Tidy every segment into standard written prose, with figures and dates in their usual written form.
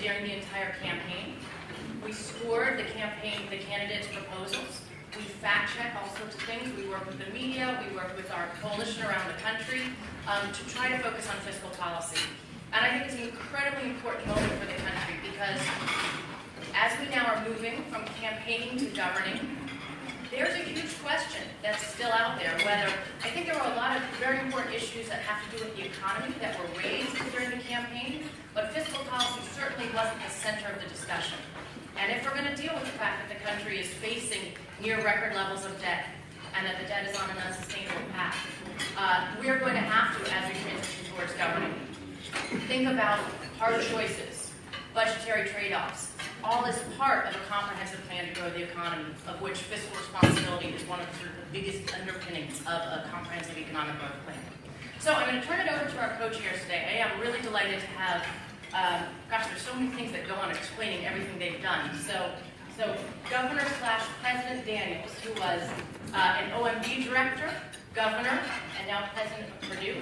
during the entire campaign. We scored the candidates' proposals. We fact-check all sorts of things. We work with the media. We work with our coalition around the country to try to focus on fiscal policy. And I think it's an incredibly important moment for the country because as we now are moving from campaigning to governing, there's a huge question that's still out there, whether, I think there were a lot of very important issues that have to do with the economy that were raised during the campaign, but fiscal policy certainly wasn't the center of the discussion. And if we're going to deal with the fact that the country is facing near record levels of debt and that the debt is on an unsustainable path, we're going to have to, as we transition towards governing, think about hard choices, budgetary trade-offs. All is part of a comprehensive plan to grow the economy, of which fiscal responsibility is one of the biggest underpinnings of a comprehensive economic growth plan. So I'm going to turn it over to our co-chairs today. I'm really delighted to have, gosh, there's so many things that go on explaining everything they've done. So Governor/President Daniels, who was an OMB director, governor, and now president of Purdue.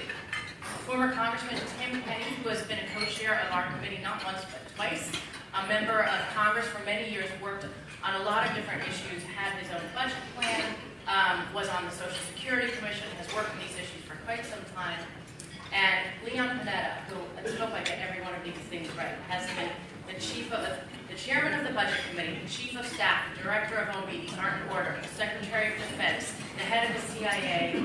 Former Congressman Tim Penny, who has been a co-chair of our committee not once but twice. A member of Congress for many years, worked on a lot of different issues, had his own budget plan, was on the Social Security Commission, has worked on these issues for quite some time. And Leon Panetta, who, let's hope I get every one of these things right, has been the chairman of the Budget Committee, the chief of staff, the director of OB, Art and Order, the secretary of defense, the head of the CIA,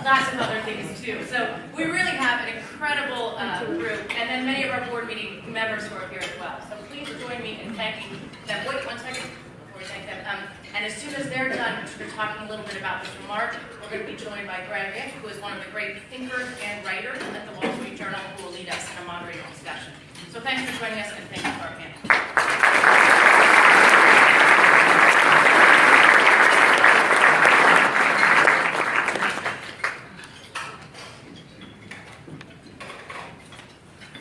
lots of other things too. So we really have an incredible group, and then many of our board meeting members who are here as well. So please join me in thanking them. Wait one second before we thank them. And as soon as they're done, we're talking a little bit about this remark. We're going to be joined by Greg Ick, who is one of the great thinkers and writers at the Wall Street Journal, who will lead us in a moderated discussion. So thanks for joining us, and thank you to our panel.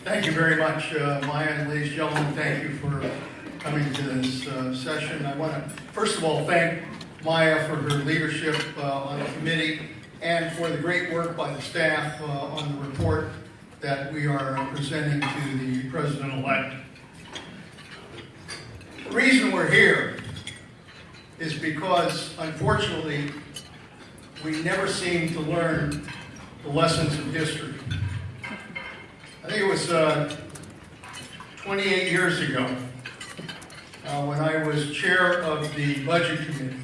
Thank you very much, Maya, and ladies and gentlemen, thank you for coming to this session. I want to, first of all, thank Maya for her leadership on the committee and for the great work by the staff on the report that we are presenting to the President-elect. The reason we're here is because, unfortunately, we never seem to learn the lessons of history. I think it was 28 years ago when I was chair of the Budget Committee.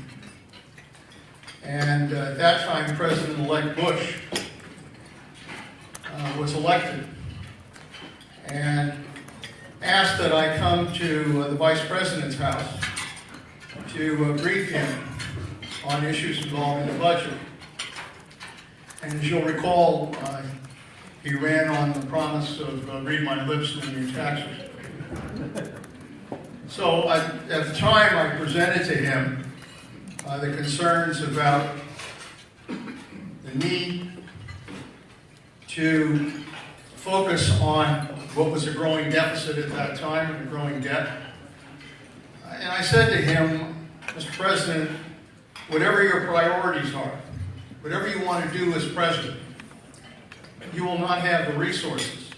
And at that time, President-elect Bush was elected and asked that I come to the Vice President's house to brief him on issues involving the budget. And as you'll recall, he ran on the promise of read my lips when your taxes. So at the time I presented to him the concerns about the need to focus on what was a growing deficit at that time and a growing debt. And I said to him, Mr. President, whatever your priorities are, whatever you want to do as president, you will not have the resources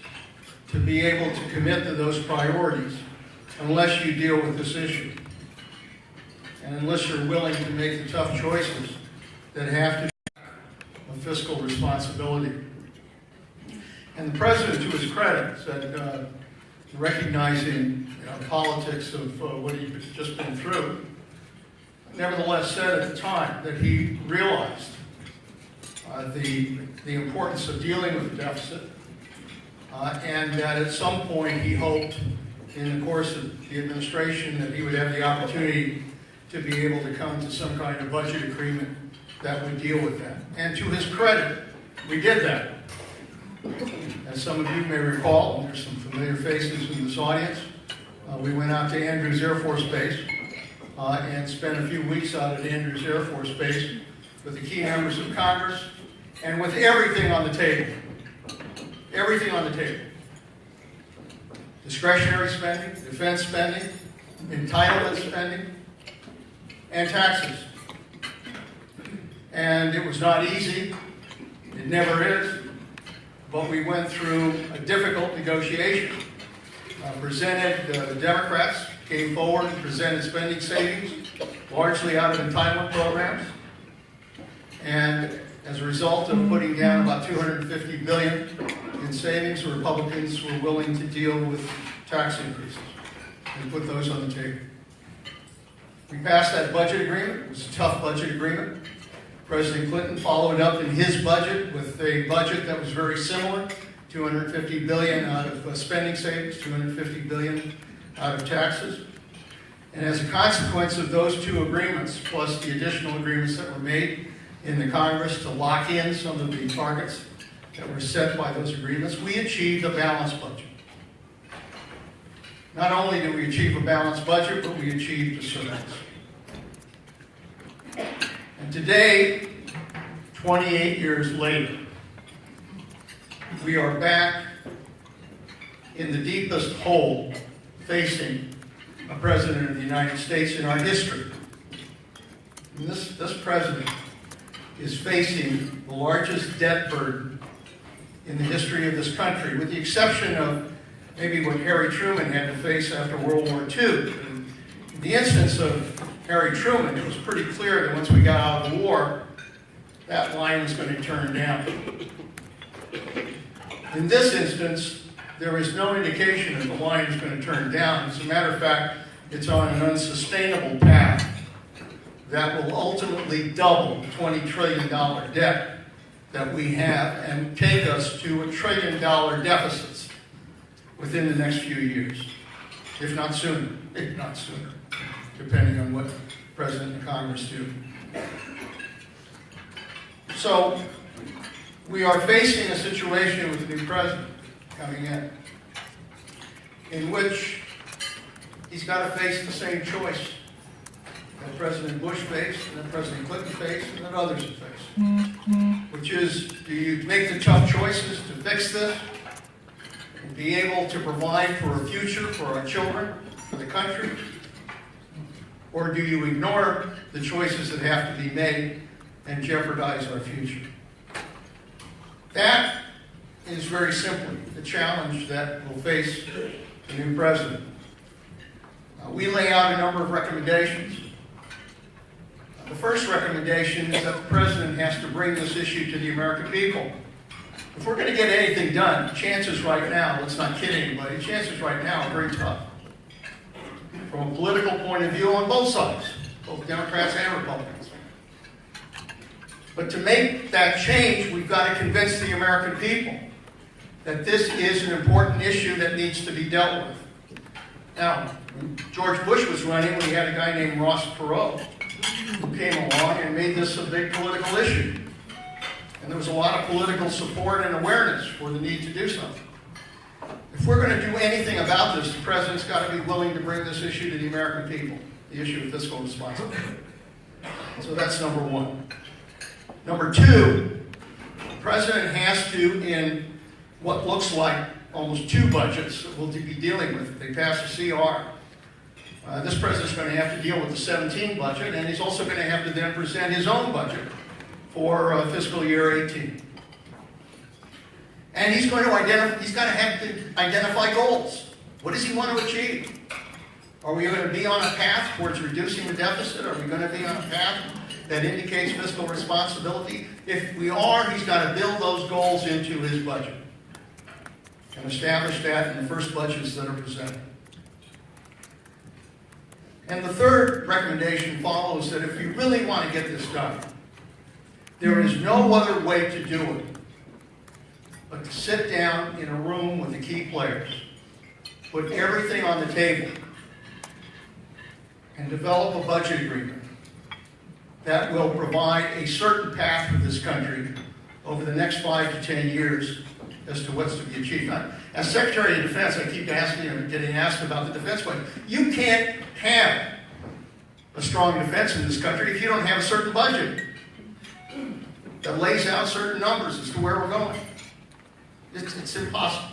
to be able to commit to those priorities unless you deal with this issue. And unless you're willing to make the tough choices that have to do with fiscal responsibility. And the President, to his credit, said, recognizing politics of what he'd just been through, nevertheless said at the time that he realized the importance of dealing with the deficit, and that at some point he hoped in the course of the administration that he would have the opportunity to be able to come to some kind of budget agreement that would deal with that. And to his credit, we did that. As some of you may recall, and there's some familiar faces in this audience, we went out to Andrews Air Force Base and spent a few weeks out at Andrews Air Force Base with the key members of Congress and with everything on the table. Everything on the table. Discretionary spending, defense spending, entitlement spending, and taxes. And it was not easy. It never is. But we went through a difficult negotiation the Democrats came forward and presented spending savings, largely out of entitlement programs. And as a result of putting down about $250 billion in savings, the Republicans were willing to deal with tax increases and put those on the table. We passed that budget agreement. It was a tough budget agreement. President Clinton followed up in his budget with a budget that was very similar, $250 billion out of spending savings, $250 billion out of taxes. And as a consequence of those two agreements, plus the additional agreements that were made in the Congress to lock in some of the targets that were set by those agreements, we achieved a balanced budget. Not only did we achieve a balanced budget, but we achieved a surplus. And today, 28 years later, we are back in the deepest hole facing a president of the United States in our history. And this president is facing the largest debt burden in the history of this country, with the exception of maybe what Harry Truman had to face after World War II. In the instance of Harry Truman, it was pretty clear that once we got out of the war, that line was going to turn down. In this instance, there is no indication that the line is going to turn down. As a matter of fact, it's on an unsustainable path that will ultimately double the $20 trillion debt that we have and take us to $1 trillion deficits within the next few years, if not sooner, depending on what the President and Congress do. So, we are facing a situation with the new president coming in which he's got to face the same choice that President Bush faced, and that President Clinton faced, and that others have faced. Which is, do you make the tough choices to fix this and be able to provide for a future for our children, for the country? Or do you ignore the choices that have to be made and jeopardize our future? That is very simply the challenge that will face the new president. We lay out a number of recommendations. The first recommendation is that the president has to bring this issue to the American people. If we're going to get anything done, chances right now, let's not kid anybody, chances right now are very tough. From a political point of view on both sides, both Democrats and Republicans. But to make that change, we've got to convince the American people that this is an important issue that needs to be dealt with. Now, when George Bush was running, we had a guy named Ross Perot who came along and made this a big political issue. And there was a lot of political support and awareness for the need to do something. If we're going to do anything about this, the president's got to be willing to bring this issue to the American people, the issue of fiscal responsibility. So that's number one. Number two, the president has to, in what looks like almost two budgets that we'll be dealing with if they pass a CR, this president's going to have to deal with the 17 budget, and he's also going to have to then present his own budget for fiscal year 18. And he's going to have to identify goals. What does he want to achieve? Are we going to be on a path towards reducing the deficit? Are we going to be on a path that indicates fiscal responsibility? If we are, he's got to build those goals into his budget and establish that in the first budgets that are presented. And the third recommendation follows that if you really want to get this done, there is no other way to do it but to sit down in a room with the key players, put everything on the table, and develop a budget agreement that will provide a certain path for this country over the next 5 to 10 years as to what's to be achieved. Now, as Secretary of Defense, I keep getting asked about the defense budget. You can't have a strong defense in this country if you don't have a certain budget that lays out certain numbers as to where we're going. It's impossible.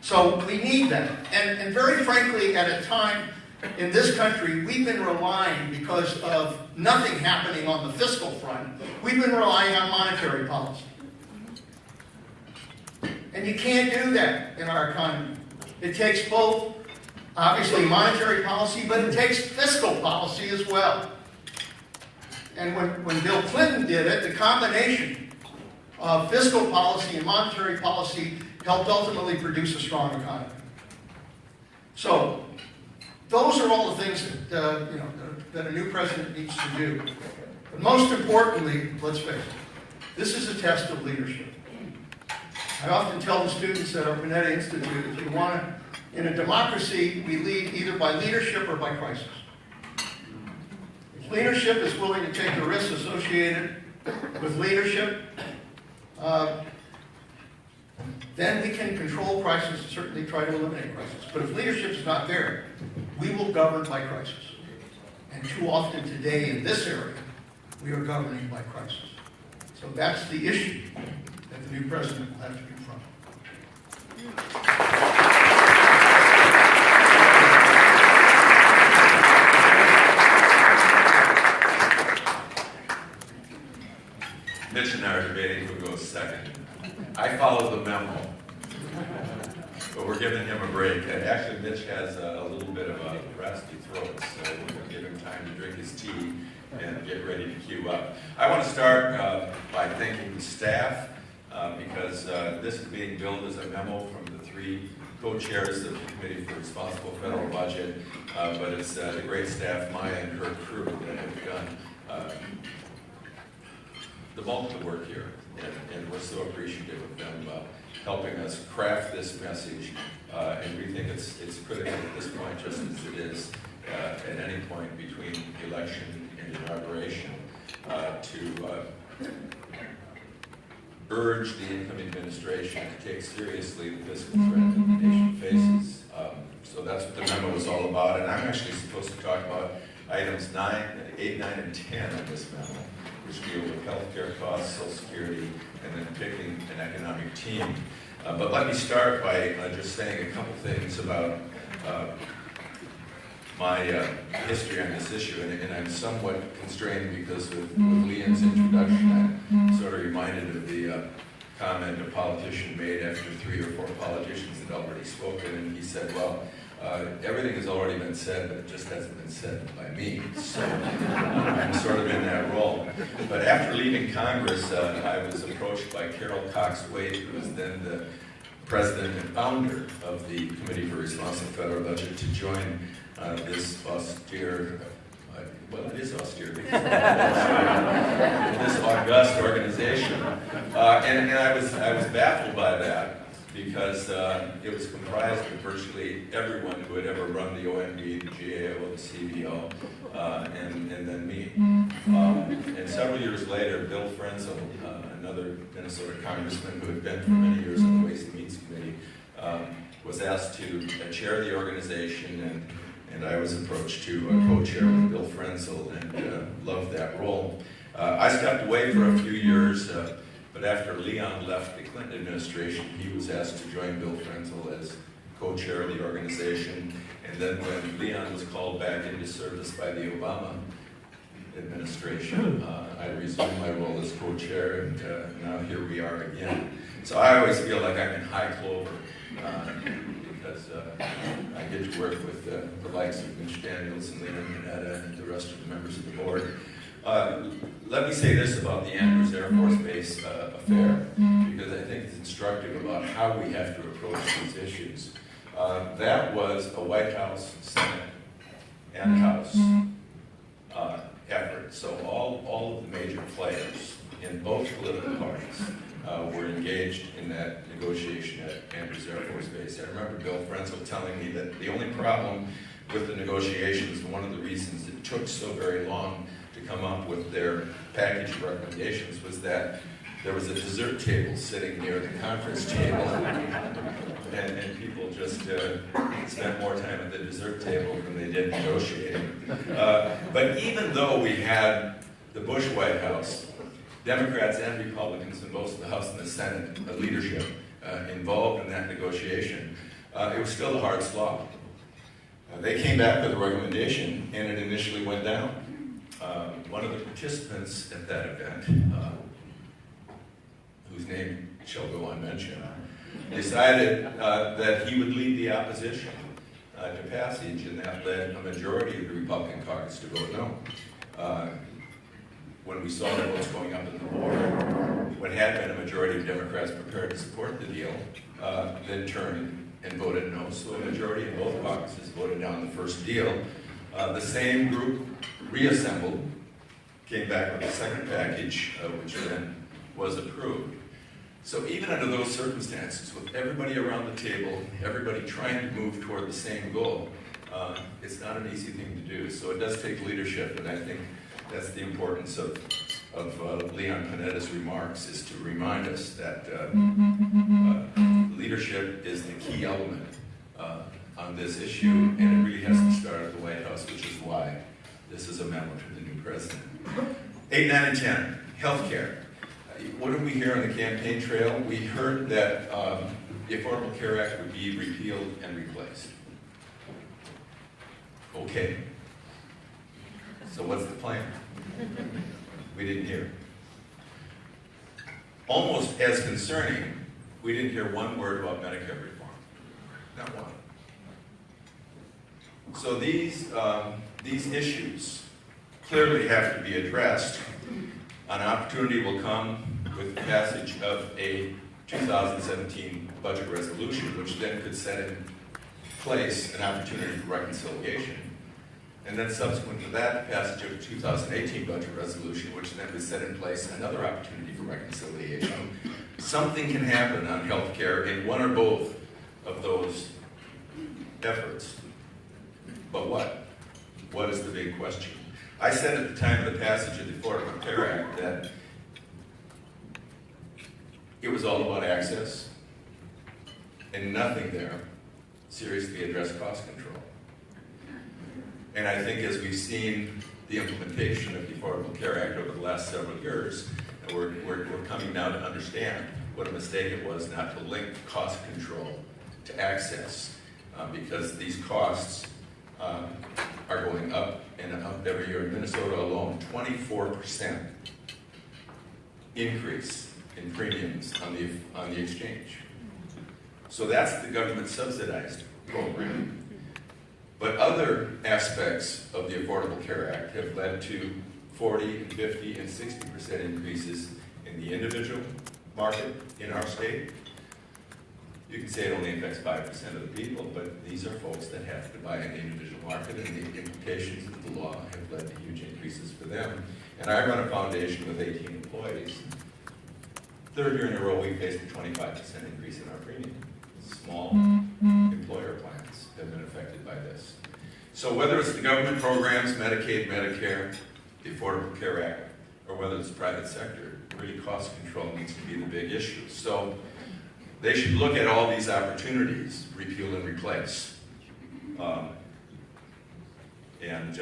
So we need that. And very frankly, at a time in this country, we've been relying, because of nothing happening on the fiscal front, we've been relying on monetary policy. And you can't do that in our economy. It takes both, obviously, monetary policy, but it takes fiscal policy as well. And when Bill Clinton did it, the combination of fiscal policy and monetary policy helped ultimately produce a strong economy. So, those are all the things that, that a new president needs to do. But most importantly, let's face it, this is a test of leadership. I often tell the students at our Panetta Institute, if you want to, in a democracy, we lead either by leadership or by crisis. If leadership is willing to take the risks associated with leadership, then we can control crisis and certainly try to eliminate crisis. But if leadership is not there, we will govern by crisis. And too often today in this area, we are governing by crisis. So that's the issue that the new president will have to confront. Mitch and I are debating who goes second. I followed the memo, but we're giving him a break. And actually, Mitch has a little bit of a raspy throat, so we're going to give him time to drink his tea and get ready to queue up. I want to start by thanking the staff because this is being billed as a memo from the three co-chairs of the Committee for Responsible Federal Budget, but it's the great staff, Maya and her crew, that have done the bulk of the work here, and we're so appreciative of them helping us craft this message, and we think it's critical at this point, just as it is at any point between election and inauguration, to urge the incoming administration to take seriously the fiscal threat that the nation faces. So that's what the memo was all about, and I'm actually supposed to talk about items 8, 9, and 10 of this memo, which deal with healthcare costs, Social Security, and then picking an economic team. But let me start by just saying a couple things about my history on this issue, and I'm somewhat constrained because with Leon's introduction, I'm sort of reminded of the comment a politician made after 3 or 4 politicians had already spoken, and he said, well, everything has already been said, but it just hasn't been said by me. So I'm sort of in that role. But after leaving Congress, I was approached by Carol Cox Waite, who was then the president and founder of the Committee for Responsible Federal Budget, to join this austere, well, it is austere because of this august organization. And I was baffled by that, because it was comprised of virtually everyone who had ever run the OMB, the GAO, the CBO, and then me. And several years later, Bill Frenzel, another Minnesota congressman who had been for many years on the Ways and Means Committee, was asked to chair the organization, and I was approached to co-chair with Bill Frenzel, and loved that role. I stepped away for a few years, but after Leon left the Clinton administration, he was asked to join Bill Frenzel as co-chair of the organization. And then when Leon was called back into service by the Obama administration, I resumed my role as co-chair, and now here we are again. So I always feel like I'm in high clover, because I get to work with the likes of Mitch Daniels and Leon Panetta and the rest of the members of the board. Let me say this about the Andrews Air Force Base affair, because I think it's instructive about how we have to approach these issues. That was a White House, Senate, and House effort. So all of the major players in both political parties were engaged in that negotiation at Andrews Air Force Base. I remember Bill Frenzel telling me that the only problem with the negotiations, one of the reasons it took so very long to come up with their package of recommendations, was that there was a dessert table sitting near the conference table, and people just spent more time at the dessert table than they did negotiating. But even though we had the Bush White House, Democrats and Republicans in both the House and the Senate leadership involved in that negotiation, it was still a hard slog. They came back with a recommendation, and it initially went down. One of the participants at that event, whose name shall go unmentioned, decided that he would lead the opposition to passage, and that led a majority of the Republican caucus to vote no. When we saw the votes going up in the board, what had been a majority of Democrats prepared to support the deal, then turned and voted no. So a majority of both caucuses voted down the first deal. The same group reassembled, came back with a second package, which then was approved. So even under those circumstances, with everybody around the table, everybody trying to move toward the same goal, it's not an easy thing to do. So it does take leadership, and I think that's the importance of Leon Panetta's remarks, is to remind us that leadership is the key element on this issue, and it really has to start at the White House, which is why this is a memo to the new president. 8, 9, and 10, healthcare. What did we hear on the campaign trail? We heard that the Affordable Care Act would be repealed and replaced. Okay. So what's the plan? We didn't hear. Almost as concerning, we didn't hear one word about Medicare reform. Not one. So these issues clearly have to be addressed. An opportunity will come with the passage of a 2017 budget resolution, which then could set in place an opportunity for reconciliation. And then subsequent to that, the passage of a 2018 budget resolution, which then would set in place another opportunity for reconciliation. Something can happen on health care in one or both of those efforts. But what? What is the big question? I said at the time of the passage of the Affordable Care Act that it was all about access, and nothing there seriously addressed cost control. And I think as we've seen the implementation of the Affordable Care Act over the last several years, we're coming now to understand what a mistake it was not to link cost control to access, because these costs are going up and up every year. In Minnesota alone, 24% increase in premiums on the exchange. So that's the government subsidized program. But other aspects of the Affordable Care Act have led to 40, and 50, and 60% increases in the individual market in our state. You can say it only affects 5% of the people, but these are folks that have to buy in the individual market, and the implications of the law have led to huge increases for them. And I run a foundation with 18 employees. Third year in a row, we faced a 25% increase in our premium. Small employer plans have been affected by this. So whether it's the government programs, Medicaid, Medicare, the Affordable Care Act, or whether it's private sector, really cost control needs to be the big issue. So they should look at all these opportunities, repeal and replace, and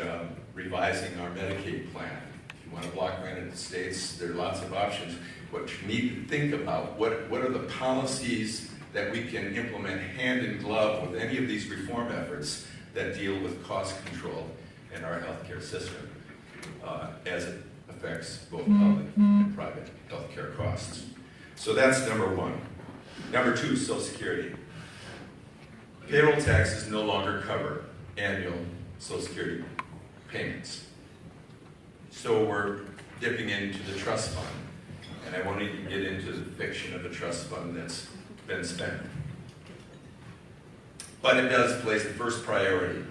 revising our Medicaid plan. If you want to block grant at the states, there are lots of options. What you need to think about, what are the policies that we can implement hand in glove with any of these reform efforts that deal with cost control in our healthcare system as it affects both public and private healthcare costs. So that's number one. Number two, Social Security. Payroll taxes no longer cover annual Social Security payments. So we're dipping into the trust fund. And I won't even get into the fiction of a trust fund that's been spent. But it does place the first priority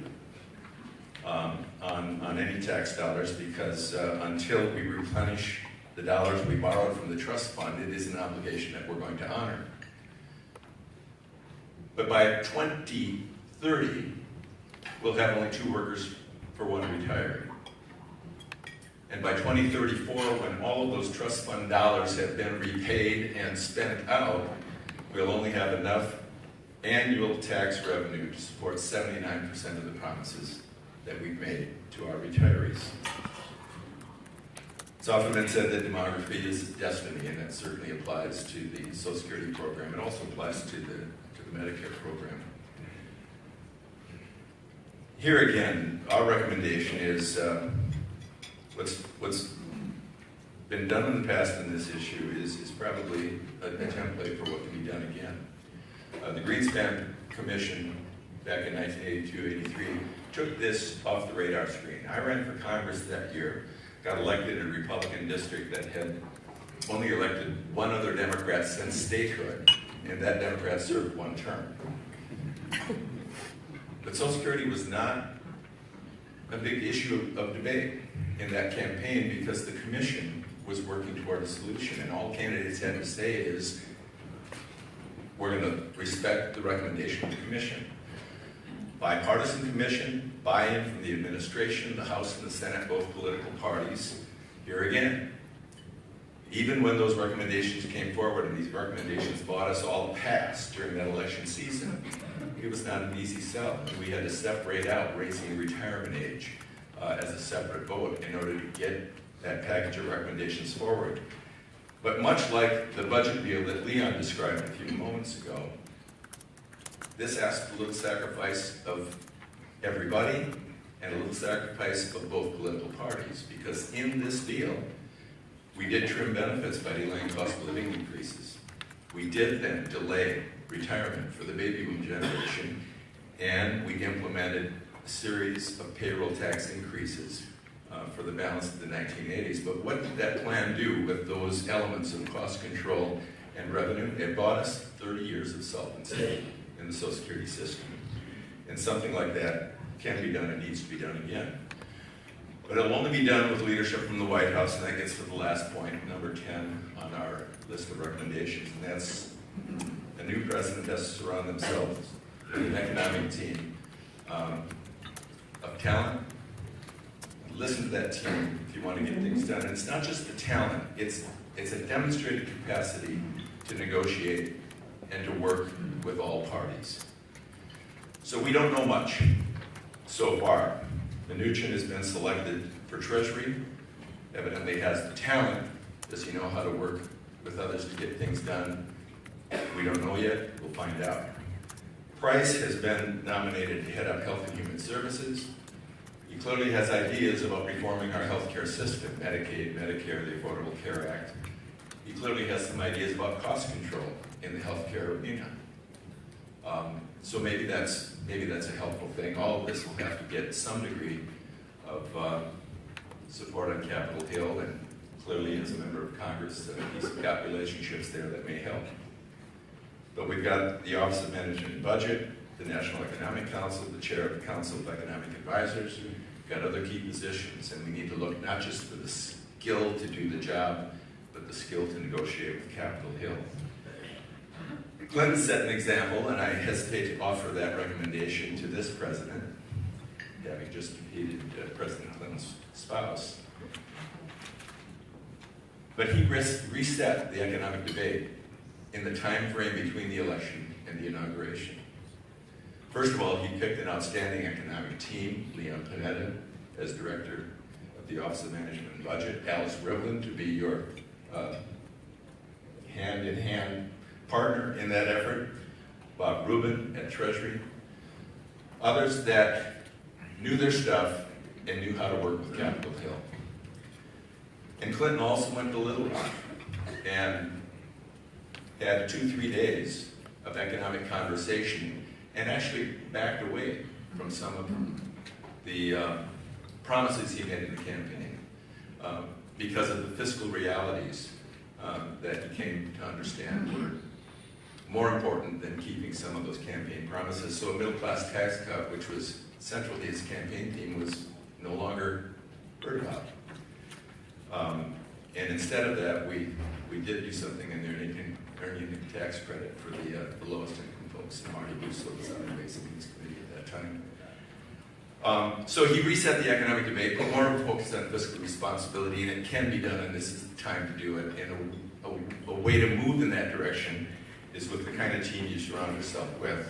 on any tax dollars, because until we replenish the dollars we borrowed from the trust fund, it is an obligation that we're going to honor. But by 2030, we'll have only 2 workers for 1 retiree. And by 2034, when all of those trust fund dollars have been repaid and spent out, we'll only have enough annual tax revenue to support 79% of the promises that we've made to our retirees. It's often been said that demography is destiny, and that certainly applies to the Social Security program. It also applies to the Medicare program. Here again, our recommendation is what's been done in the past in this issue is probably a template for what can be done again. The Greenspan Commission back in 1982-83 took this off the radar screen. I ran for Congress that year, got elected in a Republican district that had only elected one other Democrat since statehood, and that Democrat served one term. But Social Security was not a big issue of debate in that campaign because the commission was working toward a solution, and all candidates had to say is, we're going to respect the recommendation of the commission. Bipartisan commission, buy-in from the administration, the House and the Senate, both political parties. Here again, even when those recommendations came forward, and these recommendations bought us all a pass during that election season, it was not an easy sell. We had to separate out raising the retirement age as a separate vote in order to get that package of recommendations forward. But much like the budget deal that Leon described a few moments ago, this asked a little sacrifice of everybody and a little sacrifice of both political parties, because in this deal, we did trim benefits by delaying cost of living increases. We did then delay retirement for the baby boom generation, and we implemented a series of payroll tax increases for the balance of the 1980s. But what did that plan do with those elements of cost control and revenue? It bought us 30 years of solvency in the Social Security system. And something like that can be done and needs to be done again. But it'll only be done with leadership from the White House, and that gets to the last point, number 10 on our list of recommendations, and that's a new president has to surround themselves with an economic team of talent. Listen to that team if you want to get things done. And it's not just the talent, it's a demonstrated capacity to negotiate and to work with all parties. So we don't know much so far. Mnuchin has been selected for Treasury, evidently has the talent. Does he know how to work with others to get things done? We don't know yet, we'll find out. Price has been nominated to head up Health and Human Services. He clearly has ideas about reforming our healthcare system, Medicaid, Medicare, the Affordable Care Act. He clearly has some ideas about cost control in the healthcare arena. So maybe that's a helpful thing. All of this will have to get some degree of support on Capitol Hill, and clearly as a member of Congress, he's got relationships there that may help. But we've got the Office of Management and Budget, the National Economic Council, the chair of the Council of Economic Advisors. We've got other key positions, and we need to look not just for the skill to do the job, but the skill to negotiate with Capitol Hill. Clinton set an example, and I hesitate to offer that recommendation to this president, having just defeated President Clinton's spouse. But he reset the economic debate in the time frame between the election and the inauguration. First of all, he picked an outstanding economic team, Leon Panetta as director of the Office of Management and Budget, Alice Rivlin to be your hand-in-hand partner in that effort, Bob Rubin at Treasury, others that knew their stuff and knew how to work with Capitol Hill. And Clinton also went to Little Rock and had 2-3 days of economic conversation and actually backed away from some of the promises he made in the campaign because of the fiscal realities that he came to understand were more important than keeping some of those campaign promises. So a middle-class tax cut, which was central to his campaign team, was no longer heard about. And instead of that, we did do something in the earning tax credit for the lowest income folks. And Marty Russo was on the Basic Needs Committee at that time. So he reset the economic debate, put more of a focus on fiscal responsibility, and it can be done, and this is the time to do it. And a way to move in that direction is with the kind of team you surround yourself with.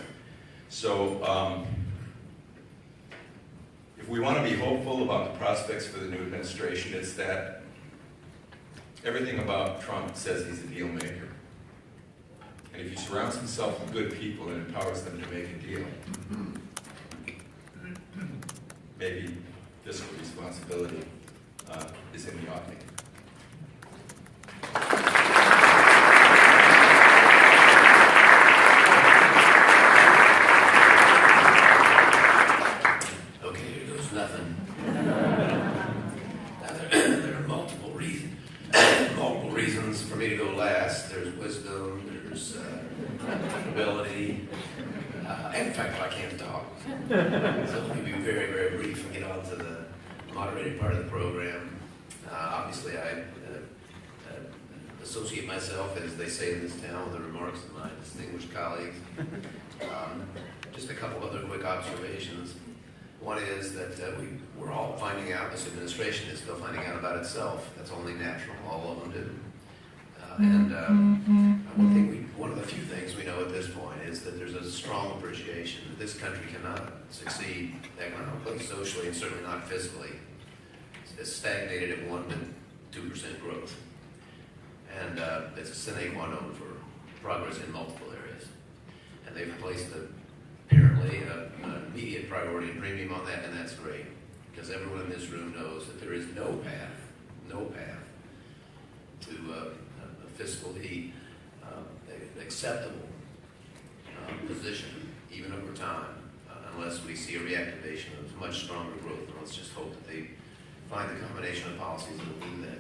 So if we want to be hopeful about the prospects for the new administration, it's that everything about Trump says he's a deal maker. And if he surrounds himself with good people and empowers them to make a deal, maybe fiscal responsibility is in the offing. in fact, I can't talk. So let me be very, very brief and get on to the moderated part of the program. Obviously, I associate myself, as they say in this town, with the remarks of my distinguished colleagues. Just a couple other quick observations. One is that we're all finding out, this administration is still finding out about itself. That's only natural, all of them do. One of the few things we know at this point is that there's a strong appreciation that this country cannot succeed economically, socially, and certainly not fiscally. It's stagnated at 1 to 2% growth. And it's a sine qua non for progress in multiple areas. And they've placed apparently an immediate priority and premium on that, and that's great. Because everyone in this room knows that there is no path to a fiscally acceptable position, even over time, unless we see a reactivation of much stronger growth. And let's just hope that they find the combination of policies that will do that.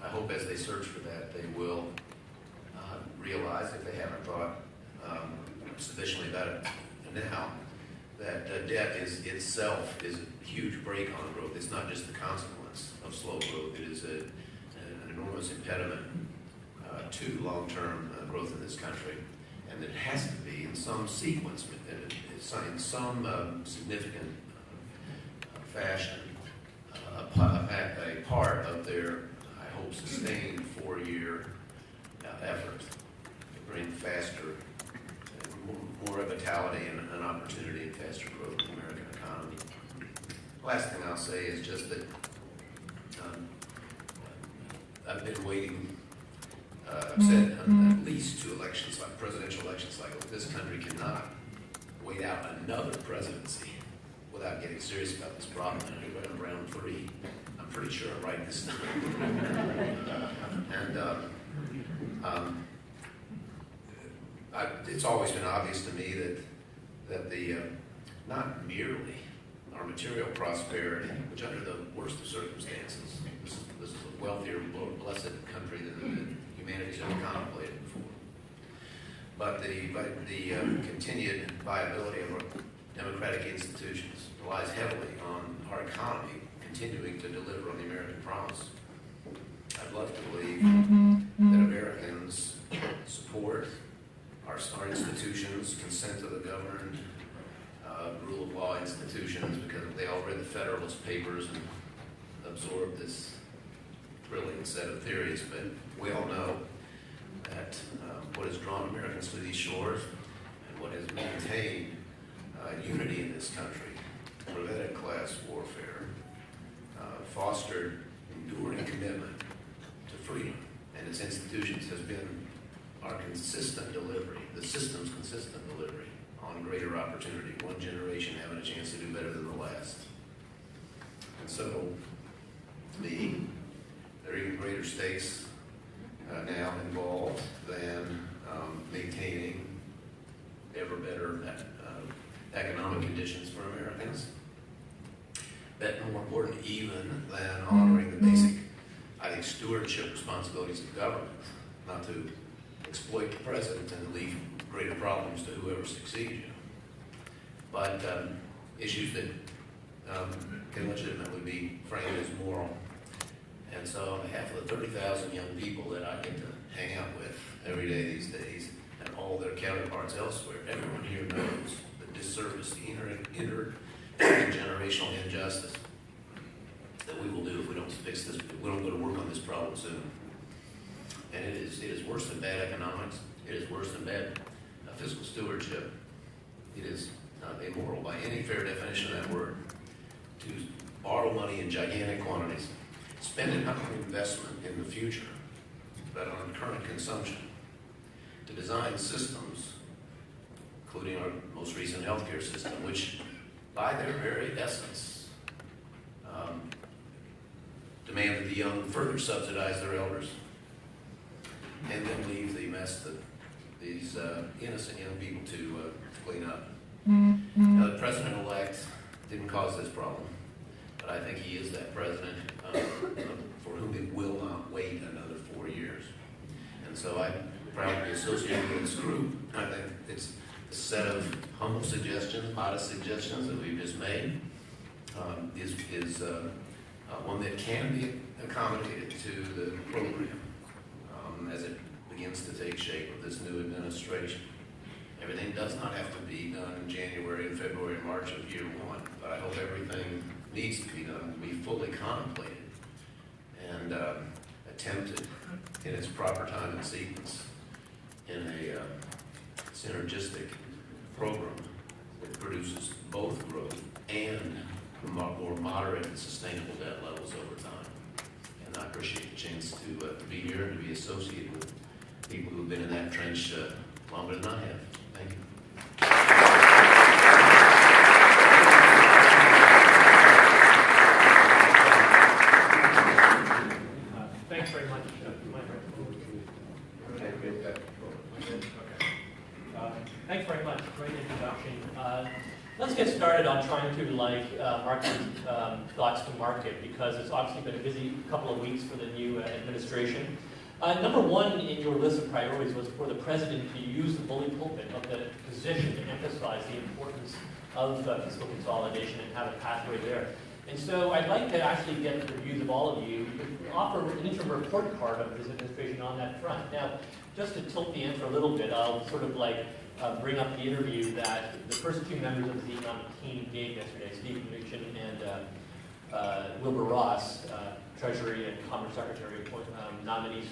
I hope as they search for that, they will realize, if they haven't thought sufficiently about it now, that debt itself is a huge brake on growth. It's not just the consequence of slow growth. It is an enormous impediment to long-term growth in this country. And it has to be in some sequence, in some significant fashion, a part of their, I hope, sustained 4-year effort to bring faster, more vitality and opportunity and faster growth in the American economy. Last thing I'll say is just that I've been waiting, I've said at least 2 elections, like presidential election cycles. This country cannot wait out another presidency without getting serious about this problem. And we're in round 3. I'm pretty sure I'm right this time. It's always been obvious to me that the not merely our material prosperity, which under the worst of circumstances, this is a wealthier, more blessed country than humanity's ever contemplated before. But the continued viability of our democratic institutions relies heavily on our economy continuing to deliver on the American promise. I'd love to believe that Americans support our institutions, consent to the governed, rule of law institutions, because they all read the Federalist Papers and absorbed this brilliant set of theories. But we all know that what has drawn Americans to these shores and what has maintained unity in this country, prevented class warfare, fostered enduring commitment to freedom and its institutions has been our consistent delivery, the system's consistent delivery on greater opportunity, one generation having a chance to do better than the last. And so, to me, there are even greater stakes now involved than maintaining ever better economic conditions for Americans. But more important even than honoring the basic, I think, stewardship responsibilities of government, not to exploit the president and leave greater problems to whoever succeeds you. But issues that can legitimately be framed as moral. And so on behalf of the 30,000 young people that I get to hang out with every day these days, and all their counterparts elsewhere, everyone here knows the disservice, the intergenerational injustice that we will do if we don't fix this, if we don't go to work on this problem soon. And it is worse than bad economics. It is worse than bad fiscal stewardship. It is immoral by any fair definition of that word to borrow money in gigantic quantities, spend it not on investment in the future, but on current consumption, to design systems, including our most recent healthcare system, which by their very essence demand that the young further subsidize their elders and then leave the mess that these innocent young people to clean up. Now, the president-elect didn't cause this problem, but I think he is that president for whom it will not wait another 4 years. And so I'm proud to be associated with this group. I think it's set of humble suggestions, modest suggestions that we've just made is one that can be accommodated to the program as it begins to take shape with this new administration. Everything does not have to be done in January and February and March of year one, but I hope everything needs to be done, be fully contemplated and attempted in its proper time and sequence in a synergistic program that produces both growth and more moderate and sustainable debt levels over time. And I appreciate the chance to be here and to be associated with people who've been in that trench longer than I have. Thank you. Thanks very much, thanks very much. Great introduction. Let's get started on trying to market thoughts to market, because it's obviously been a busy couple of weeks for the new administration. Number one in your list of priorities was for the president to use the bully pulpit of the position to emphasize the importance of fiscal consolidation and have a pathway there. And so I'd like to actually get the views of all of you, offer an interim report card of this administration on that front. Now, just to tilt the answer a little bit, I'll sort of bring up the interview that the first two members of the economic team gave yesterday, Steve Mnuchin and Wilbur Ross, Treasury and Commerce Secretary nominees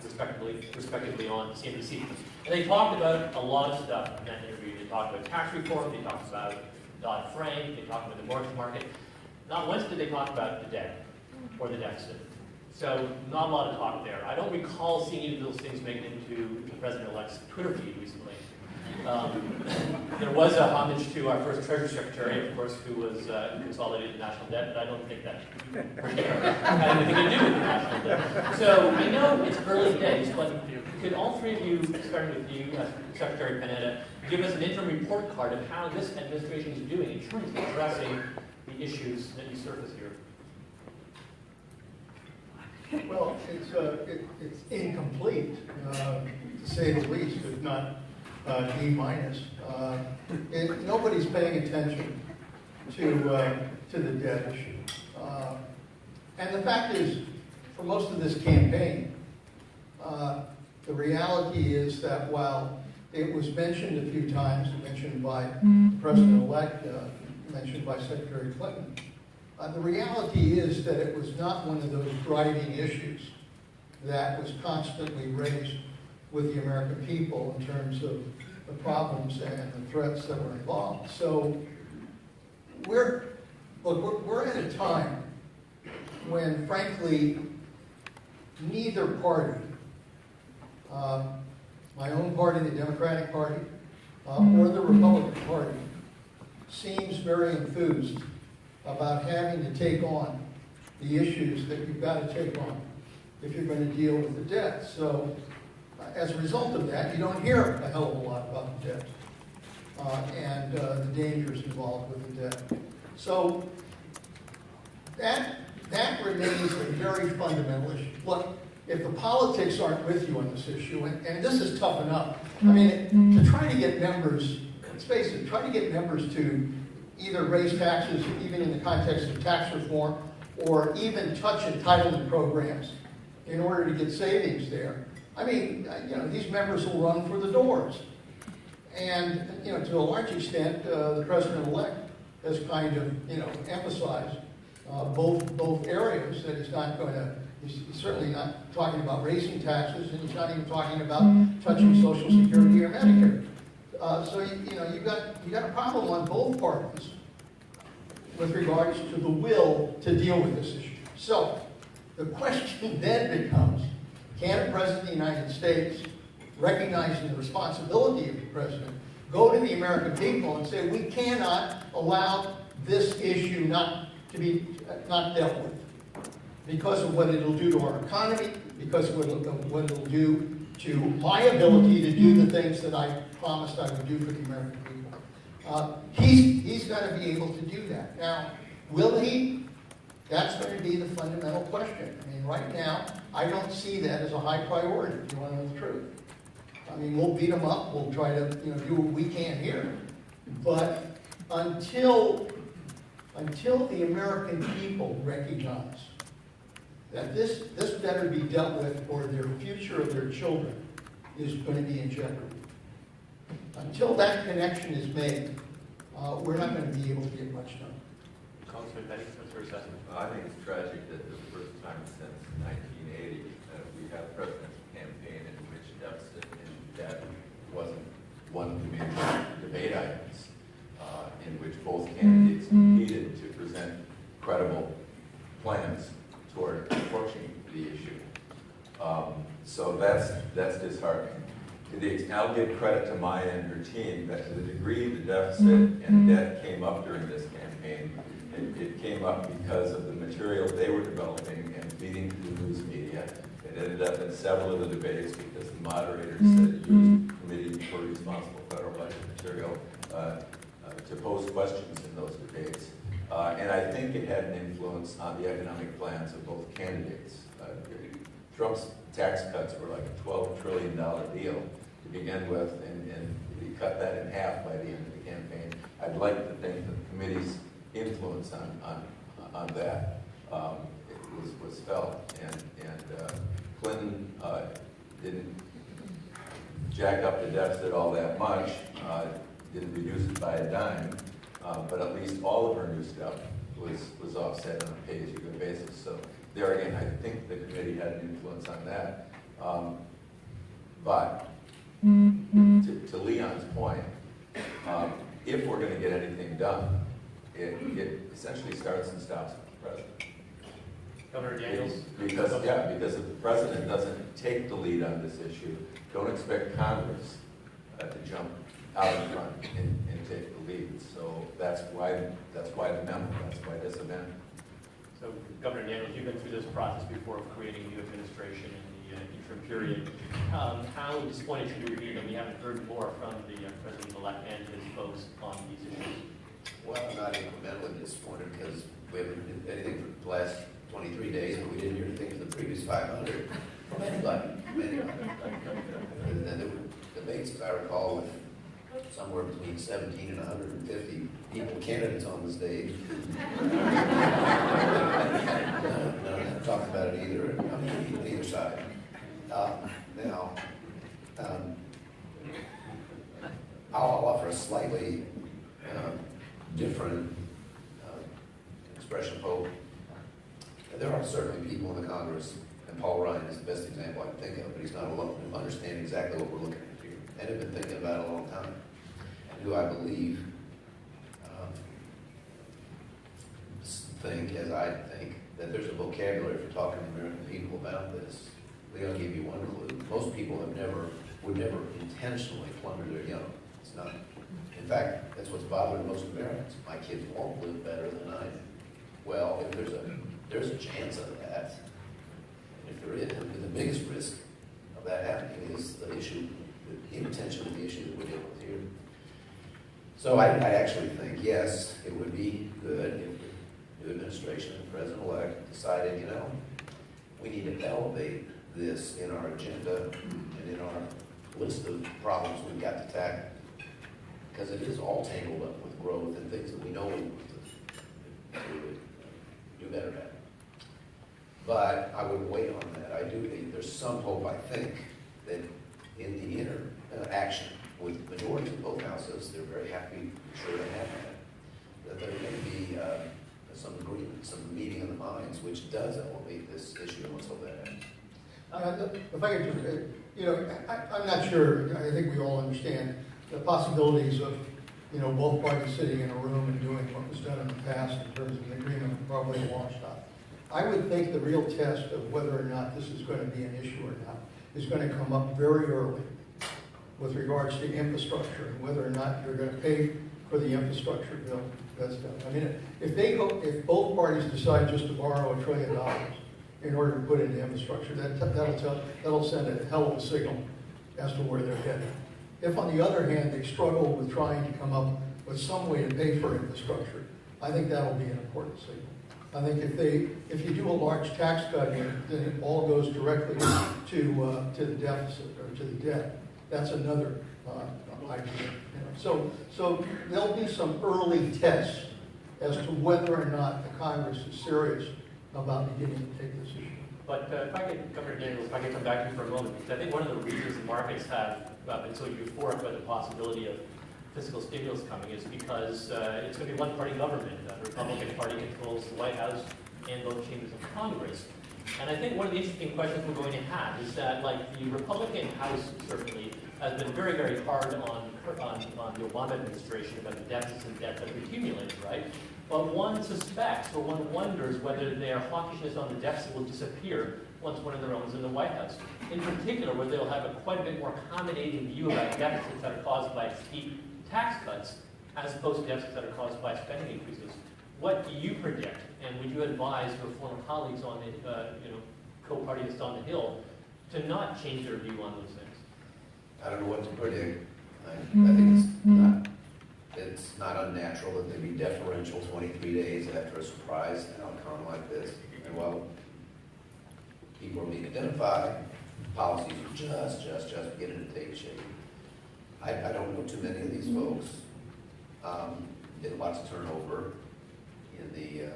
respectively on CNBC. And they talked about a lot of stuff in that interview. They talked about tax reform, they talked about Dodd-Frank, they talked about the mortgage market. Not once did they talk about the debt or the deficit. So not a lot of talk there. I don't recall seeing any of those things make it into the President-elect's Twitter feed recently. There was a homage to our first Treasury Secretary, of course, who was consolidated national debt, but I don't think that had anything to do with the national debt. So I know it's early days, but could all three of you, starting with you, Secretary Panetta, give us an interim report card of how this administration is doing in terms of addressing the issues that you surface here? Well, it's incomplete, to say the least, if not D minus. Nobody's paying attention to the debt issue. And the fact is, for most of this campaign, the reality is that while it was mentioned a few times, mentioned by the President-elect, mentioned by Secretary Clinton, the reality is that it was not one of those driving issues that was constantly raised with the American people in terms of the problems and the threats that were involved. So we're at a time when, frankly, neither party, my own party, the Democratic Party, or the Republican Party, seems very enthused about having to take on the issues that you've got to take on if you're going to deal with the debt. So as a result of that, you don't hear a hell of a lot about the debt and the dangers involved with the debt. So that remains a very fundamental issue. Look, if the politics aren't with you on this issue, and this is tough enough, I mean, to try to get members, let's face it, try to get members to either raise taxes, even in the context of tax reform, or even touch entitlement programs in order to get savings there. I mean, these members will run for the doors. And, to a large extent, the President-elect has kind of, emphasized both areas, that he's not going to, he's certainly not talking about raising taxes, and he's not even talking about touching Social Security or Medicare. So you've got a problem on both parties with regards to the will to deal with this issue. So the question then becomes, can a president of the United States, recognizing the responsibility of the president, go to the American people and say, we cannot allow this issue not dealt with because of what it'll do to our economy, because of what it'll do to my ability to do the things that I promised I would do for the American people. He's got to be able to do that. Now, will he? That's going to be the fundamental question. I mean, right now, I don't see that as a high priority, if you want to know the truth. I mean, we'll beat them up, we'll try to, do what we can here. But until the American people recognize that this better be dealt with, or their future of their children is going to be in jeopardy. Until that connection is made, we're not going to be able to get much done. Councilman Benny, for a second. I think it's tragic that the first time since 1980 that we have a presidential campaign in which deficit and debt wasn't one of the major debate items, in which both candidates competed to present credible plans toward approaching the issue. So that's disheartening. I'll give credit to Maya and her team that to the degree the deficit and debt came up during this campaign, it came up because of the material they were developing and feeding to the news media. It ended up in several of the debates because the moderators used Committee for Responsible Federal Budget material to pose questions in those debates. And I think it had an influence on the economic plans of both candidates. Trump's tax cuts were like a $12 trillion deal to begin with, and he cut that in half by the end of the campaign. I'd like to think that the committee's influence on that was felt, and Clinton didn't jack up the deficit all that much, didn't reduce it by a dime, but at least all of her new stuff was offset on a pay-as-you-go basis. So there again, I think the committee had an influence on that. But to Leon's point, if we're going to get anything done, it essentially starts and stops with the president. Governor Daniels? Because if the president doesn't take the lead on this issue, don't expect Congress to jump out in front and take the lead. So that's why the memo, that's why this event. So, Governor Daniels, you've been through this process before of creating a new administration in the interim period. How disappointed should we be that we haven't heard more from the president-elect and his folks on these issues? Well, I'm not incrementally disappointed because we haven't did anything for the last 23 days, and we didn't hear anything for the previous 500 from anybody. And then there were debates, if I recall, with somewhere between 17 and 150 people, candidates on the stage. None talked about it either, on either side. Now, I'll offer a slightly different expression of hope. There are certainly people in the Congress, and Paul Ryan is the best example I can think of, but he's not alone, who understand exactly what we're looking at here, and have been thinking about it a long time, and who I believe think, as I think, that there's a vocabulary for talking to American people about this. Leon gave you one clue. Most people would never intentionally plunder their young. It's not. In fact, that's what's bothering most Americans. My kids won't live better than I do. Well, if there's a chance of that, and if there is, the biggest risk of that happening is the issue, the intention of the issue that we're dealing with here. So I actually think, yes, it would be good if the new administration and the president-elect decided, we need to elevate this in our agenda and in our list of problems we've got to tackle. Because it is all tangled up with growth and things that we know we want to do better at. But I wouldn't wait on that. I do think there's some hope, I think, that in the action with majorities in both houses, they're very happy, sure to have that there may be some agreement, some meeting of the minds, which does elevate this issue, and let's hope that happens. If I could just, I'm not sure, I think we all understand the possibilities of, both parties sitting in a room and doing what was done in the past in terms of an agreement probably launched up. I would think the real test of whether or not this is going to be an issue or not is going to come up very early with regards to infrastructure and whether or not you're going to pay for the infrastructure bill that's done. I mean, if both parties decide just to borrow $1 trillion in order to put into infrastructure, that'll send a hell of a signal as to where they're headed. If, on the other hand, they struggle with trying to come up with some way to pay for infrastructure, I think that'll be an important signal. I think if you do a large tax cut here, then it all goes directly to the deficit or to the debt. that's another idea. So there'll be some early tests as to whether or not the Congress is serious about beginning to take this issue. But if I could, Governor Daniels, if I could come back to you for a moment, because I think one of the reasons the markets have been so euphoric about the possibility of fiscal stimulus coming is because it's going to be one-party government. The Republican Party controls the White House and both chambers of Congress. And I think one of the interesting questions we're going to have is that, like, the Republican House certainly has been very, very hard on the Obama administration about the deficits and debt that have accumulated, right? But one suspects, or one wonders, whether their hawkishness on the deficit will disappear once one of their own is in the White House. In particular, where they'll have quite a bit more accommodating view about deficits that are caused by steep tax cuts, as opposed to deficits that are caused by spending increases. What do you predict, and would you advise your former colleagues on the co-partists on the Hill to not change their view on those things? I don't know what to predict. I think it's not unnatural that they be deferential 23 days after a surprise outcome like this. And while people are being identified, policies are just beginning to take shape. I don't know too many of these folks. Been lots of turnover in the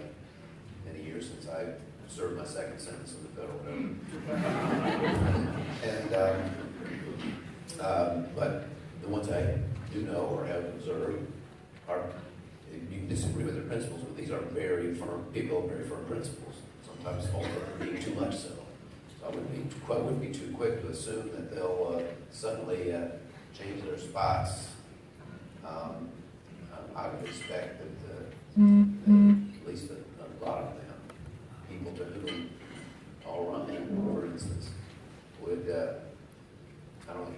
many years since I served my second sentence in the federal government. But the ones I do know or have observed are, you can disagree with their principles, but these are very firm people, very firm principles. Sometimes fault are being too much so. So I wouldn't be too quick to assume that they'll suddenly change their spots. I would expect that at least a lot of them, people to whom I'll run in, for instance, would not only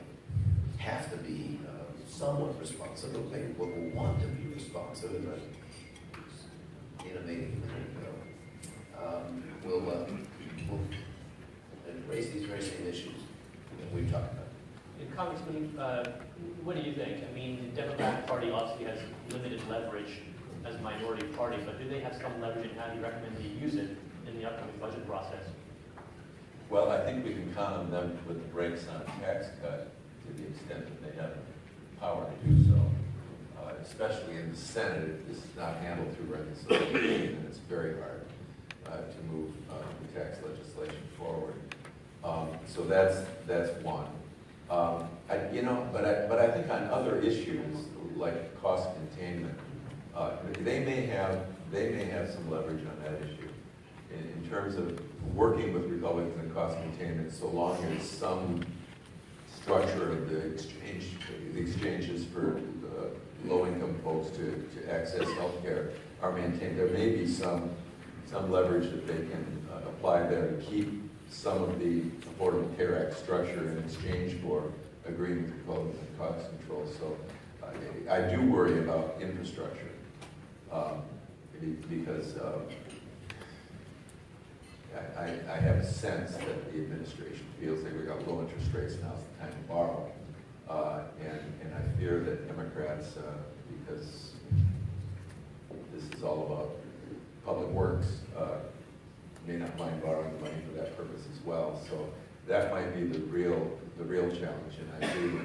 have to be somewhat responsive, but maybe will want to be responsive, as I intimated a minute ago, will raise these very same issues that we've talked about. Congressman, what do you think? I mean, the Democratic Party obviously has limited leverage as a minority party, but do they have some leverage, and how do you recommend they use it in the upcoming budget process? Well, I think we can count on them to put the brakes on tax cut to the extent that they have power to do so, especially in the Senate. If this is not handled through reconciliation, and it's very hard to move the tax legislation forward. So that's one. But I think on other issues like cost containment, they may have some leverage on that issue in terms of working with Republicans on cost containment, so long as some structure of the exchanges for low-income folks to access health care are maintained. There may be some leverage that they can apply there to keep some of the Affordable Care Act structure in exchange for agreeing with Republicans on cost control. So I do worry about infrastructure because I have a sense that the administration feels that we've got low interest rates, now's the time to borrow. And I fear that Democrats, because this is all about public works, may not mind borrowing the money for that purpose as well. So that might be the real challenge. And I agree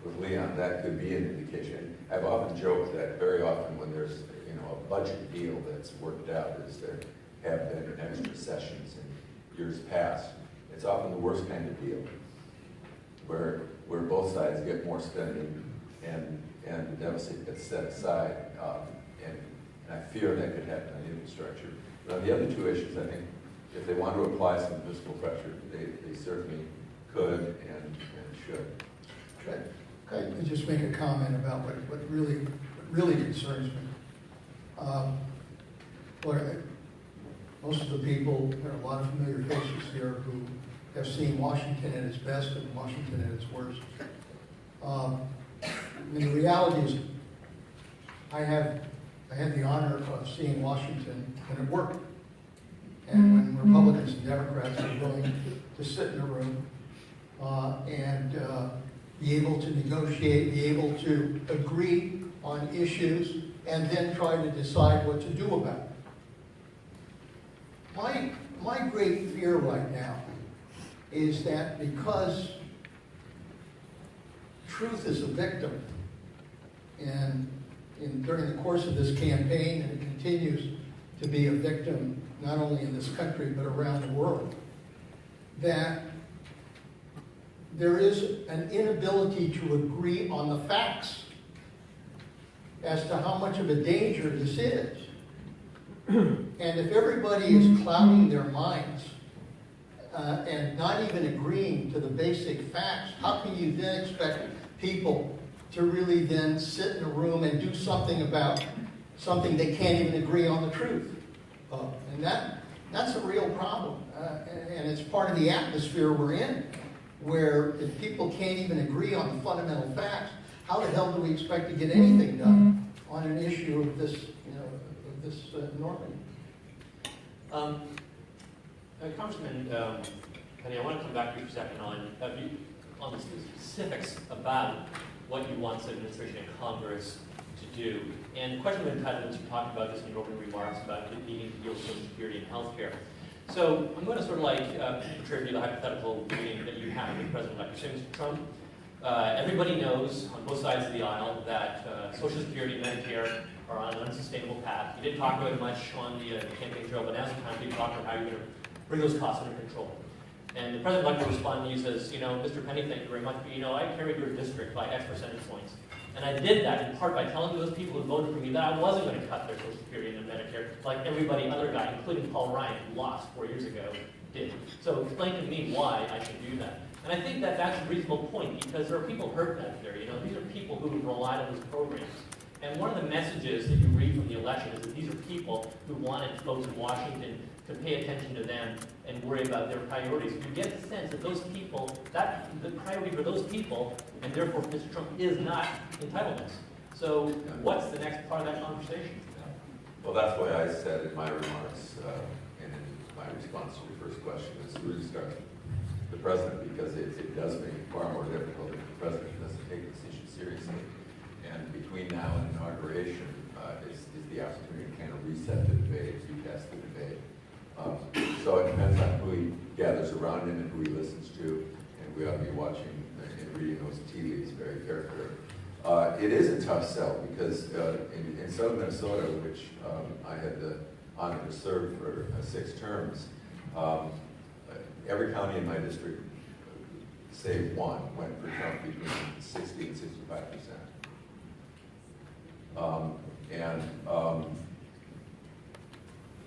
with Leon, that could be an indication. I've often joked that very often when there's a budget deal that's worked out, as there have been extra sessions in years past, it's often the worst kind of deal, where both sides get more spending and the deficit gets set aside. And I fear that could happen on infrastructure. But on the other two issues, I think if they want to apply some fiscal pressure, they certainly could and should. Okay, I just make a comment about what really concerns me. Most of the people, there are a lot of familiar faces here who have seen Washington at its best and Washington at its worst. The reality is, I had the honor of seeing Washington when it worked. And when Republicans and Democrats are willing to sit in a room and be able to negotiate, be able to agree on issues, and then try to decide what to do about it. My great fear right now is that because truth is a victim. And during the course of this campaign, and it continues to be a victim, not only in this country, but around the world, that there is an inability to agree on the facts as to how much of a danger this is. And if everybody is clouding their minds and not even agreeing to the basic facts, how can you then expect people to really then sit in a room and do something about something they can't even agree on the truth of? And that's a real problem. And it's part of the atmosphere we're in, where if people can't even agree on the fundamental facts, how the hell do we expect to get anything done on an issue of this, of this enormity? Congressman Penny, I want to come back to you for a second on the specifics about what you want the administration and Congress to do. And the question of entitlements, you talked about this in your opening remarks about it needing to deal with Social Security and health care. So I'm going to sort of like portray the hypothetical meeting that you have with President-elect Trump. Everybody knows on both sides of the aisle that Social Security and Medicare are on an unsustainable path. You didn't talk about it much on the campaign trail, but now's the time to talk about how you're going to bring those costs under control. And the president will respond to you, says, Mr. Penny, thank you very much, but I carried your district by X percentage points. And I did that in part by telling those people who voted for me that I wasn't going to cut their Social Security and Medicare like everybody other guy, including Paul Ryan, who lost 4 years ago, did. So explain to me why I should do that. And I think that that's a reasonable point, because there are people hurt out there. These are people who have relied on those programs. And one of the messages that you read from the election is that these are people who wanted folks in Washington to pay attention to them and worry about their priorities. You get a sense that those people, that the priority for those people, and therefore Mr. Trump, is not entitlements. So what's the next part of that conversation? Well, that's why I said in my remarks and in my response to your first question is to restart the president, because it does make it far more difficult if the president doesn't take this issue seriously. And between now and inauguration is the opportunity to kind of reset the debate, retest the debate. So it depends on who he gathers around him and who he listens to, and we ought to be watching and reading those tea leaves very carefully. It is a tough sell because in southern Minnesota, which I had the honor to serve for 6 terms, every county in my district, save one, went for Trump between 60 and 65%.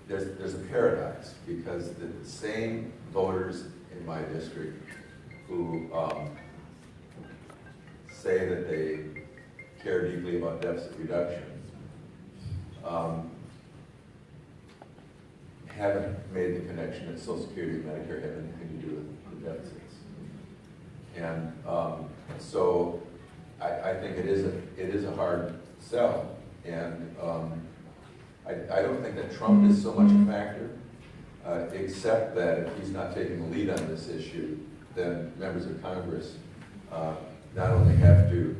There's a paradox, because the same voters in my district who say that they care deeply about deficit reduction haven't made the connection that Social Security and Medicare have anything to do with the deficits. And so I think it is a hard sell. And I don't think that Trump is so much a factor, except that if he's not taking the lead on this issue, then members of Congress not only have to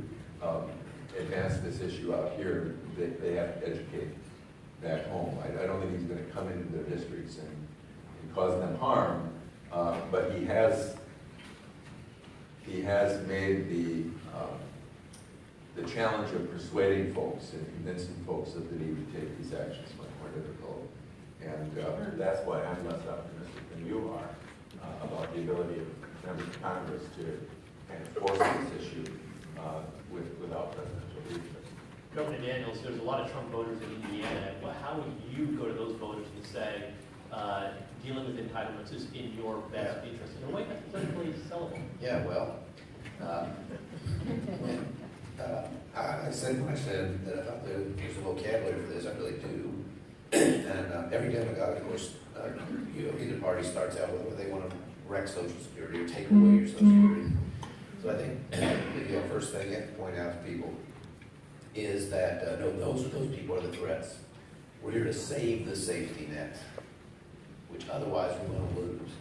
advance this issue out here, they have to educate back home. I don't think he's going to come into their districts and cause them harm, but he has made the challenge of persuading folks and convincing folks of the need to take these actions much more difficult. And that's why I'm less optimistic than you are about the ability of members of Congress to kind of force this issue without presidential leadership. Governor Daniels, there's a lot of Trump voters in Indiana. How would you go to those voters and say, dealing with entitlements is in your best interest in a way that's politically sellable? Yeah, well, I said when I said that I thought there's a vocabulary for this, I really do. And every demagogue, of course, either party starts out with whether they want to wreck Social Security or take away your Social Security. So I think the first thing you have to point out to people is that no, those people are the threats. We're here to save the safety net, which otherwise we're going to lose.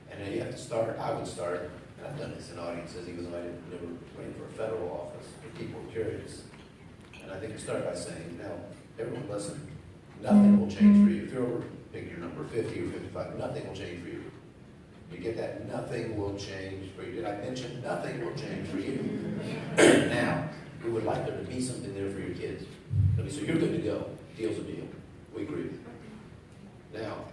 And then you have to start, I would start, and I've done this in audiences, even though I didn't never wait for a federal office, but people are curious. And I think you start by saying, now, everyone listen, nothing will change for you. If you're over, pick your number, 50 or 55, nothing will change for you You get that? Nothing will change for you. Did I mention nothing will change for you? Now, we would like there to be something there for your kids. I mean, so you're good to go. Deal's a deal. We agree. Now,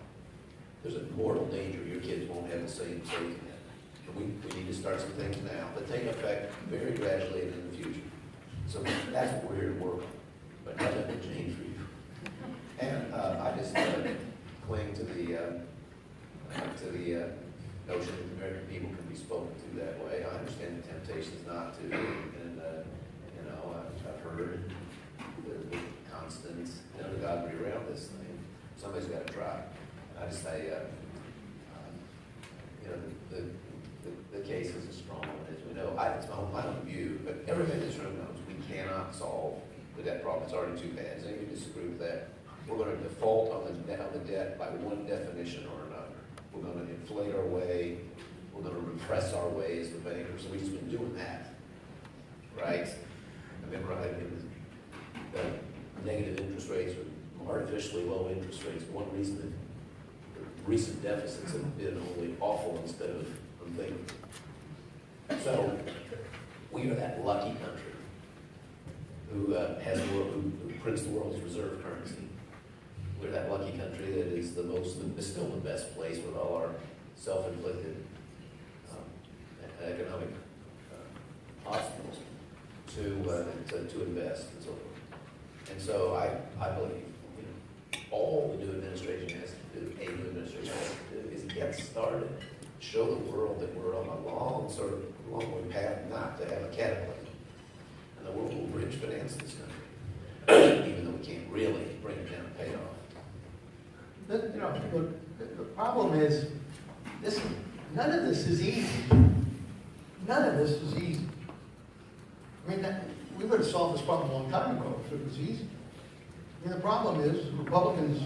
there's a mortal danger your kids won't have the same safety net. And we need to start some things now that take effect very gradually and in the future. So that's what we're here to work on. But nothing will change for you. And I just cling to the notion that the American people can be spoken to that way. I understand the temptations not to, and I've heard the constant, the God be around this thing. Somebody's got to try. And I just say, the case is a strong one, as we know. It's my own view, but everybody in this room knows we cannot solve the debt problem. It's already too bad. Does anybody disagree with that? We're going to default on the debt by one definition or another. We're going to inflate our way. We're going to repress our way as the bankers. We've just been doing that, right? I remember the negative interest rates or artificially low interest rates. One reason that the recent deficits have been only awful instead of unthinkable. So we are that lucky country who prints the world's reserve currency. We're that lucky country that is still the best place with all our self-inflicted economic obstacles to invest and so forth. And so I believe all the new administration has to do, is get started, show the world that we're on a long way path not to have a cataclysm. And the world will bridge finance this country, even though we can't really bring it down and pay it off. The problem is, none of this is easy. None of this is easy. I mean, we would have solved this problem a long time ago if it was easy. I mean, the problem is Republicans,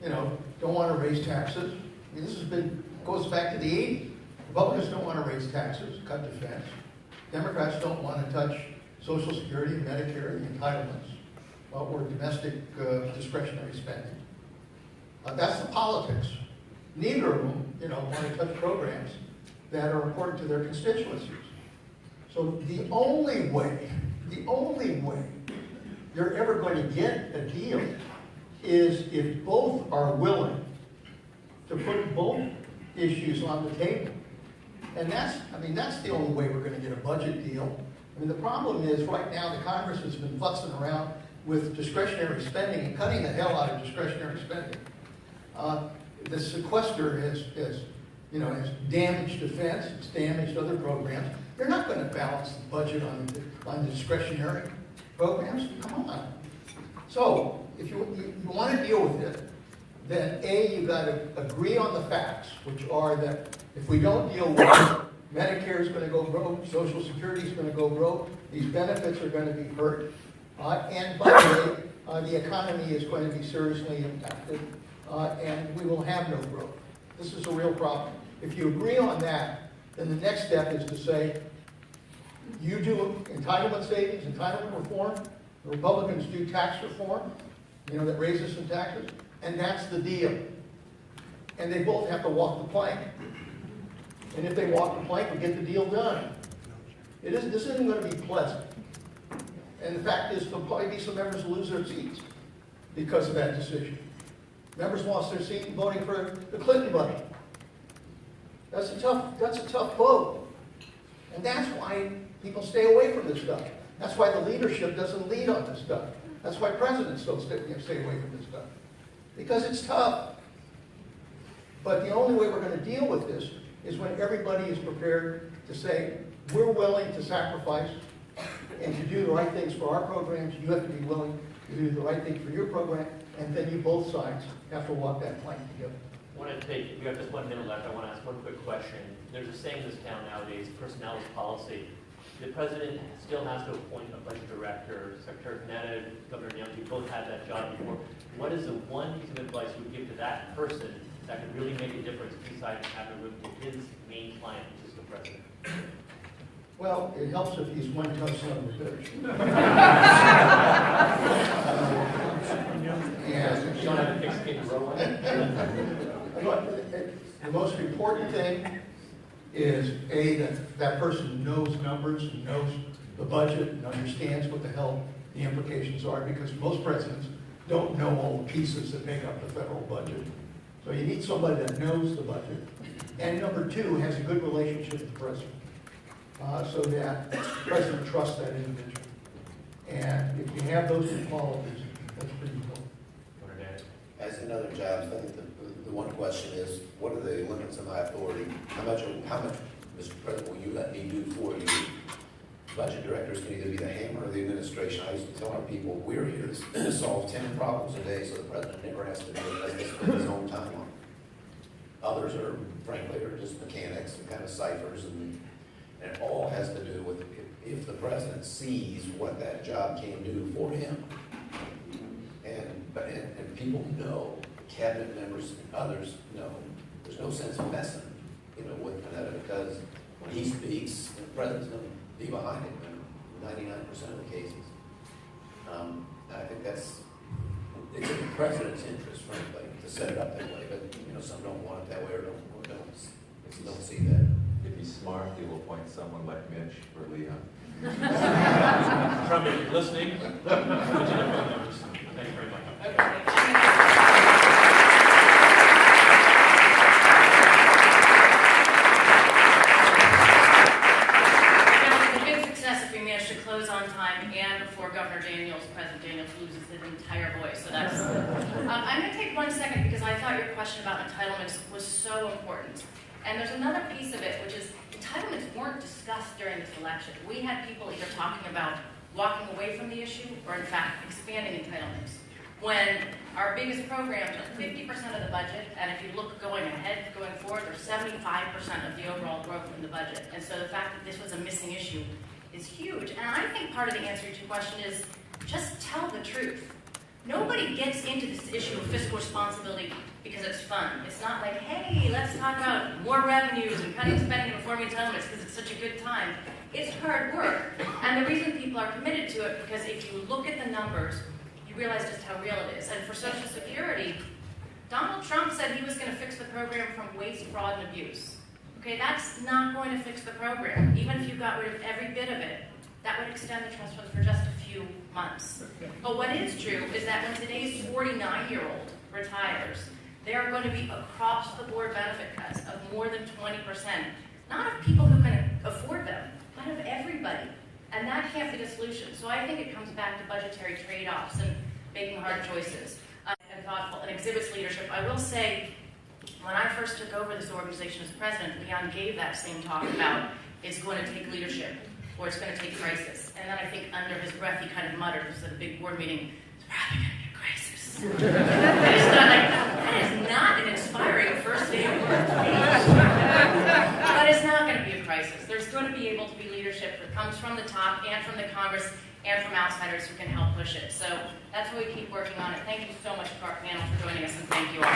don't want to raise taxes. I mean, goes back to the 80s. Republicans don't want to raise taxes, cut defense. Democrats don't want to touch Social Security, Medicare, and entitlements, or domestic discretionary spending. That's the politics. Neither of them, want to touch programs that are important to their constituencies. So the only way you're ever going to get a deal is if both are willing to put both issues on the table. And that's the only way we're going to get a budget deal. I mean, the problem is right now the Congress has been futzing around with discretionary spending and cutting the hell out of discretionary spending. The sequester has damaged defense, it's damaged other programs. They're not going to balance the budget on the discretionary programs. Come on. So if you want to deal with it, then you've got to agree on the facts, which are that if we don't deal with it, Medicare is going to go broke, Social Security is going to go broke, these benefits are going to be hurt, and by the way, the economy is going to be seriously impacted, and we will have no growth. This is a real problem. If you agree on that, then the next step is to say, you do entitlement savings, entitlement reform, the Republicans do tax reform, that raises some taxes, and that's the deal. And they both have to walk the plank. And if they walk the plank, we get the deal done. This isn't going to be pleasant. And the fact is, there'll probably be some members who lose their seats because of that decision. Members lost their seat in voting for the Clinton buddy. That's a tough vote. And that's why people stay away from this stuff. That's why the leadership doesn't lead on this stuff. That's why presidents don't stay away from this stuff. Because it's tough. But the only way we're going to deal with this is when everybody is prepared to say, we're willing to sacrifice and to do the right things for our programs. You have to be willing to do the right thing for your program. And then you both sides have to walk that plank together. If you have just 1 minute left, I want to ask one quick question. There's a saying in this town nowadays, personnel is policy. The president still has to appoint a budget director. Secretary Panetta, Governor Youngkin both had that job before. What is the one piece of advice you would give to that person that could really make a difference besides having a room to his main client, which is the president? Well, it helps if he's one tough son of a bitch. You don't have a thick skin to roll on. The most important thing is, A, that that person knows numbers and knows the budget and understands what the hell the implications are, because most presidents don't know all the pieces that make up the federal budget. So you need somebody that knows the budget. And number two, has a good relationship with the president, so that the president trusts that individual. And if you have those two qualities, that's pretty important. As in other jobs, I think the one question is, what are the limits of my authority? How much, Mr. President, will you let me do for you? Budget directors can either be the hammer or the administration. I used to tell our people, we're here to solve 10 problems a day, so the president never has to do it, has to spend his own time on it. Others are, frankly, are just mechanics and kind of ciphers, and it all has to do with if the president sees what that job can do for him. And people know, cabinet members and others know, there's no sense of messing, with Panetta, because when he speaks, the president's going to be behind him in 99% of the cases. I think it's in the president's interest, frankly, to set it up that way, but some don't want it that way or don't see that. If he's smart, he will appoint someone like Mitch or Leon. Trump, if you're listening, put your phone numbers. Thank you very much. Close on time and before Governor Daniels, President Daniels loses his entire voice. So that's, I'm going to take 1 second because I thought your question about entitlements was so important. And there's another piece of it, which is entitlements weren't discussed during this election. We had people either talking about walking away from the issue or in fact expanding entitlements. When our biggest programs are 50% of the budget, and if you look going ahead, going forward, they're 75% of the overall growth in the budget. And so the fact that this was a missing issue is huge. And I think part of the answer to your question is just tell the truth. Nobody gets into this issue of fiscal responsibility because it's fun. It's not like, hey, let's talk about more revenues and cutting spending and reforming entitlements because it's such a good time. It's hard work. And the reason people are committed to it, because if you look at the numbers, you realize just how real it is. And for Social Security, Donald Trump said he was going to fix the program from waste, fraud, and abuse. Okay, that's not going to fix the program. Even if you got rid of every bit of it, that would extend the trust fund for just a few months. But what is true is that when today's 49-year-old retires, there are going to be across-the-board benefit cuts of more than 20%. Not of people who can afford them, but of everybody. And that can't be the solution. So I think it comes back to budgetary trade-offs and making hard choices and thoughtful and exhibits leadership. I will say, when I first took over this organization as president, Leon gave that same talk about it's going to take leadership or it's going to take crisis. And then I think under his breath he kind of muttered, this at a big board meeting, it's probably going to be a crisis. That is not an inspiring first day of work. But it's not going to be a crisis. There's going to be able to be leadership that comes from the top and from the Congress and from outsiders who can help push it. So that's why we keep working on it. Thank you so much to our panel for joining us, and thank you all.